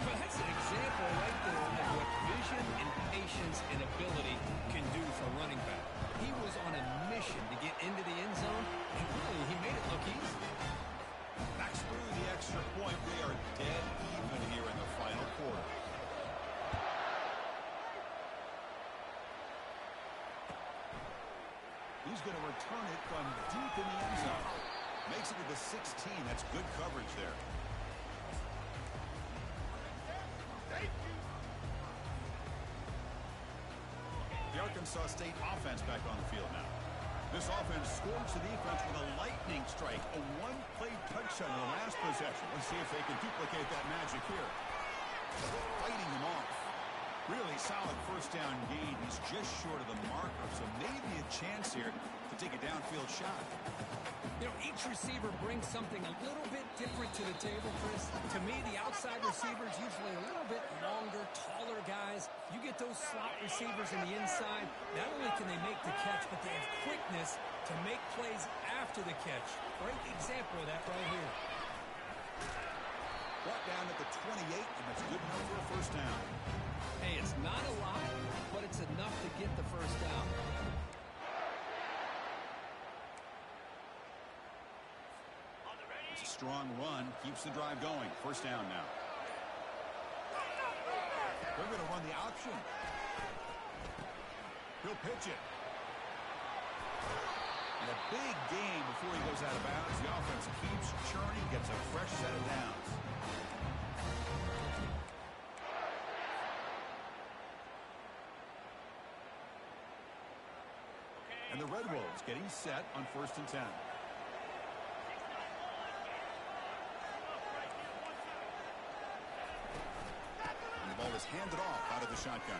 Well, that's an example right there of what vision and patience and ability can do for a running back. He was on a mission to get into the end zone, and really, he made it look easy. Backs through the extra point. They are dead even here in the final quarter. He's going to return it from deep in the end zone. Makes it to the 16. That's good coverage there. The Arkansas State offense back on the field now. This offense scores the defense with a lightning strike, a one-play touchdown in the last possession. Let's see if they can duplicate that magic here. Fighting them off. Really solid first down gain. He's just short of the marker, so maybe a chance here to take a downfield shot. You know, each receiver brings something a little bit different to the table, Chris. To me, the outside receivers usually a little bit longer, taller guys. You get those slot receivers in the inside, not only can they make the catch, but they have quickness to make plays after the catch. Great example of that right here. Brought down at the 28, and that's good enough for a first down. Hey, it's not a lot, but it's enough to get the first down. It's a strong run, keeps the drive going. First down now. They're going to run the option. He'll pitch it. And a big gain before he goes out of bounds. The offense keeps churning, gets a fresh set of downs. And the Red Wolves getting set on 1st and 10. And the ball is handed off out of the shotgun.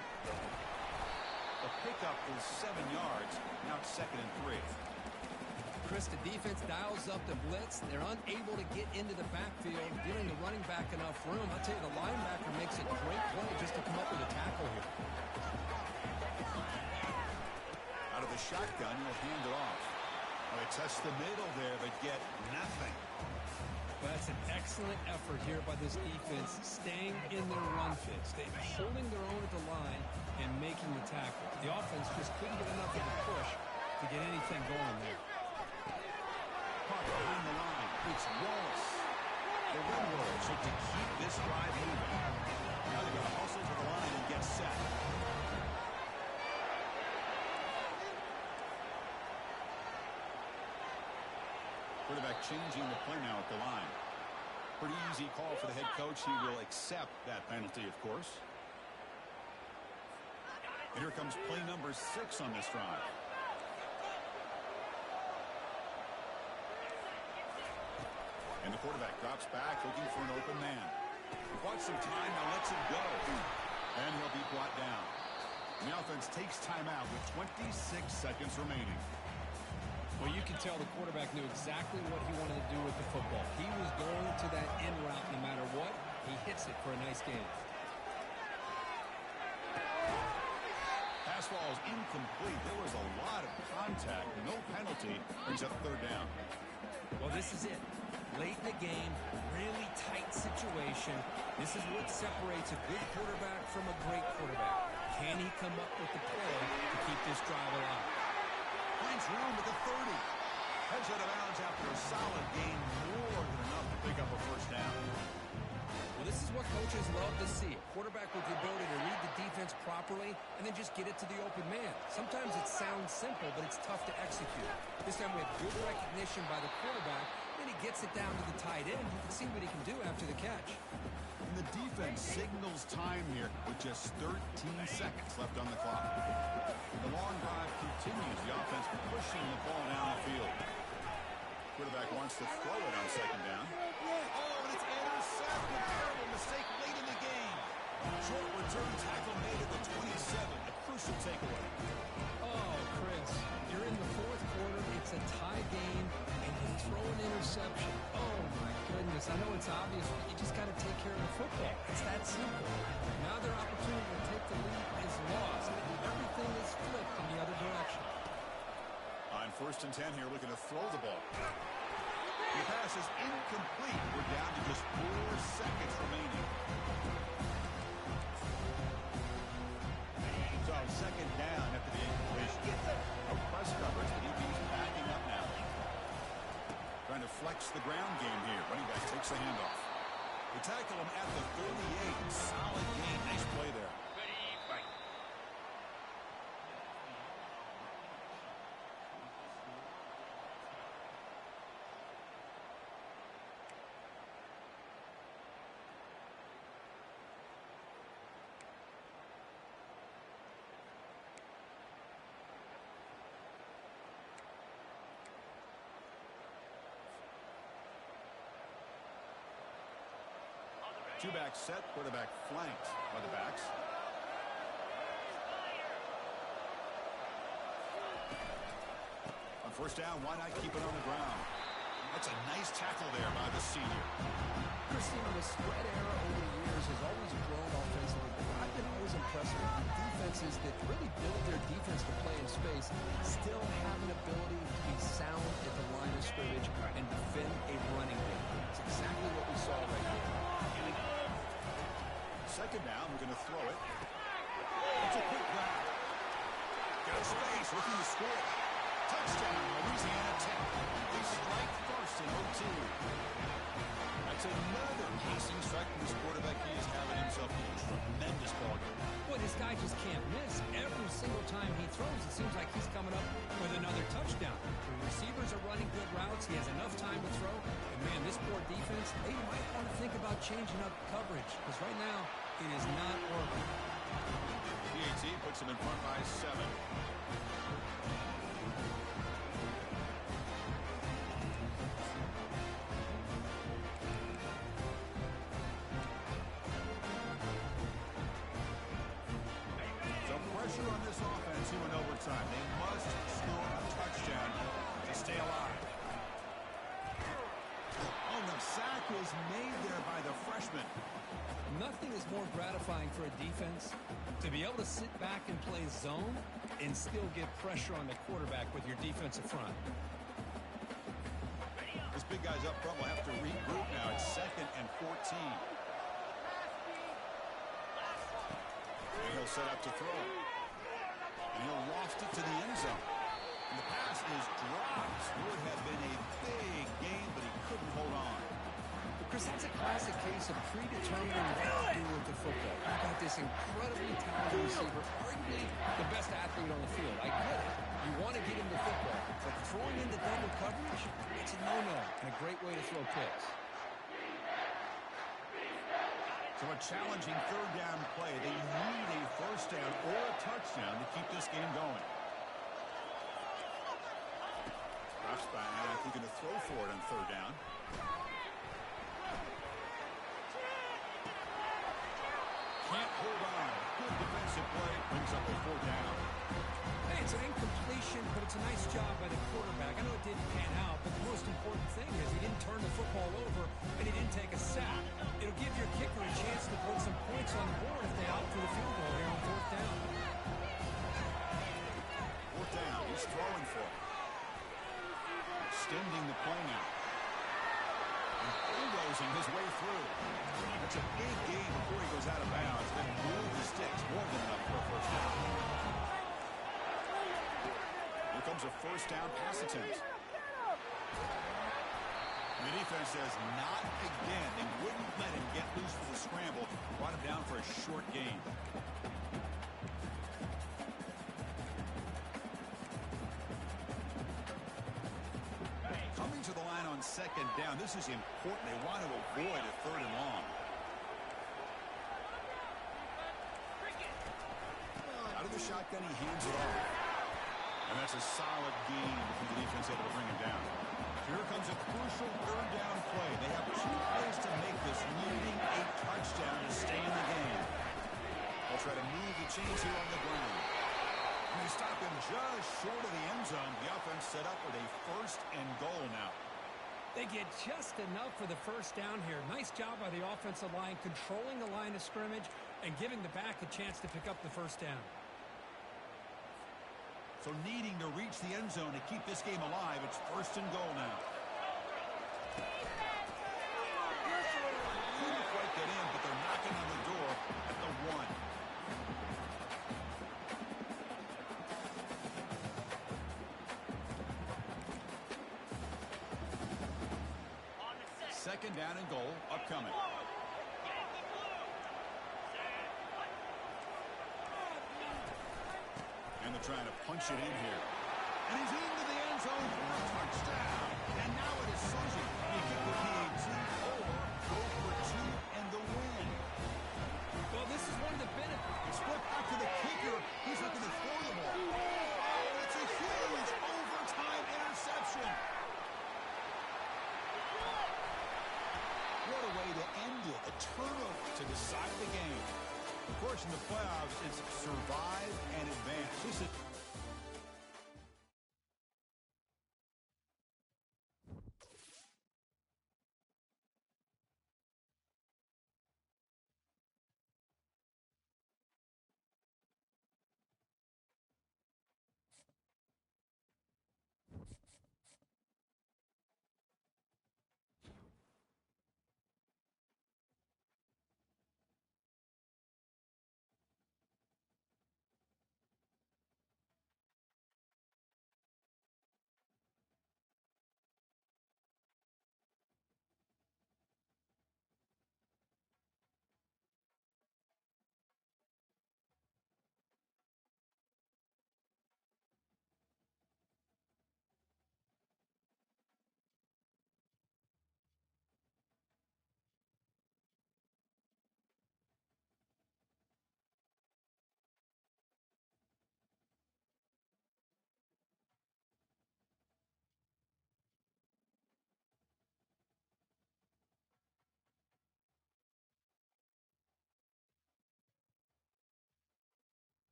The pickup is 7 yards. Now it's 2nd and 3. Chris, the defense dials up the blitz. They're unable to get into the backfield, giving the running back enough room. I'll tell you, the linebacker makes a great play just to come up with a tackle here. Out of the shotgun, he'll hand it off. Well, they touch the middle there, but get nothing. Well, that's an excellent effort here by this defense, staying in their run fits. They're holding their own at the line and making the tackle. The offense just couldn't get enough of a push to get anything going there. Caught behind the line. It's Wallace. The Red Wolves look to keep this drive moving. Now they're going to hustle to the line and get set. Quarterback changing the play now at the line. Pretty easy call for the head coach. He will accept that penalty, of course. And here comes play number 6 on this drive. And the quarterback drops back looking for an open man. He bought some time, now lets it go. And he'll be brought down. And the offense takes timeout with 26 seconds remaining. Well, you can tell the quarterback knew exactly what he wanted to do with the football. He was going to that in route no matter what. He hits it for a nice gain. Pass ball is incomplete. There was a lot of contact. No penalty. Brings up third down. Well, this is it. Late in the game, really tight situation. This is what separates a good quarterback from a great quarterback. Can he come up with the play to keep this drive alive? Finds room at the 30. Heads out of bounds after a solid gain. More than enough to pick up a first down. Well, this is what coaches love to see. A quarterback with the ability to read the defense properly and then just get it to the open man. Sometimes it sounds simple, but it's tough to execute. This time we have good recognition by the quarterback. Then he gets it down to the tight end. You can see what he can do after the catch. And the defense signals time here with just 13 seconds left on the clock. The long drive continues. The offense pushing the ball down the field. Quarterback wants to throw it on second down. Oh, and it's intercepted. Terrible mistake late in the game. Short return tackle made at the 27. A crucial takeaway. Oh, Chris, you're in the fourth quarter. It's a tie game, and you throw an interception. Oh, my goodness. I know it's obvious, but you just got to take care of the football. It's that simple. Now their opportunity to take the lead is lost. Everything is flipped in the other direction. On first and 10 here, looking to throw the ball. The pass is incomplete. We're down to just 4 seconds remaining. So second down after the incompletion. No press coverage. The DB's backing up now. Trying to flex the ground game here. Running back takes the handoff. They tackle him at the 38. Solid gain. Nice play there. Two-back set, quarterback flanked by the backs. On first down, why not keep it on the ground? That's a nice tackle there by the senior. Christine, the spread era over the years has always grown offensively, but I've been always impressed with the defenses that really build their defense to play in space, still have an ability to be sound at the line of scrimmage and defend a running game. It's exactly what we saw right here. Second down, we're going to throw it. It's a quick grab. Got space, looking to score. Touchdown, Louisiana Tech. They strike first in OT. That's another passing strike from this quarterback. He is having himself a tremendous ball game. Boy, this guy just can't miss. Every single time he throws, it seems like he's coming up with another touchdown. The receivers are running good routes. He has enough time to throw. And, man, this poor defense, they might want to think about changing up coverage because right now it is not working. PAT puts him in front by 7. Pressure on this offense here in overtime. They must score a touchdown to stay alive. Oh, the sack is made there by the freshman. Nothing is more gratifying for a defense to be able to sit back and play zone and still get pressure on the quarterback with your defensive front. This big guy's up front will have to regroup now. It's 2nd and 14. And he'll set up to throw. And he'll loft it to the end zone. And the pass is dropped. Would have been a big game, but he couldn't hold on. Chris, that's a classic case of predetermining what to do with the football. You've got this incredibly talented receiver, arguably the best athlete on the field. I get it. You want to get him the football, but throwing into double coverage, it's a no-no and a great way to throw picks. So a challenging third down play. They need a first down or a touchdown to keep this game going. Drops back. He's going to throw for it on third down. Can't hold on. Good defensive explosive play brings up a 4th down. Hey, it's an incompletion, but it's a nice job by the quarterback. I know it didn't pan out, but the most important thing is he didn't turn the football over and he didn't take a sack. It'll give your kicker a chance to put some points on the board if they opt for the field goal here on 4th down. 4th down. He's throwing for it. Extending the play now. And bulldozing his way through. That's a big gain before he goes out of bounds. Then move the sticks more than enough for a 1st down. Here comes a 1st down pass attempt. The defense says not again. They wouldn't let him get loose for the scramble. Brought him down for a short gain. Coming to the line on 2nd down. This is important. They want to avoid a 3rd and long. Out of the shotgun, he hands it off. And that's a solid gain from the defense able to bring him down. Here comes a crucial 3rd down play. They have 2 plays to make this, needing a touchdown to stay in the game. They'll try to move the chains here on the ground. And they stop him just short of the end zone. The offense set up with a 1st and goal now. They get just enough for the 1st down here. Nice job by the offensive line, controlling the line of scrimmage and giving the back a chance to pick up the 1st down. So needing to reach the end zone to keep this game alive, it's 1st and goal now. Couldn't quite get in, but they're knocking on the door at the 1. Second down and goal upcoming. And they're trying to punch it in here. And he's into the end zone for a touchdown. And now it is decision. You get the PAT or go for 2 and the win. Well, this is one of the benefits. Split back to the kicker. He's looking to throw the ball. Oh, it's a huge overtime interception. What a way to end it. A turnover to decide the game. Of course, in the playoffs, it's survive and advance. This is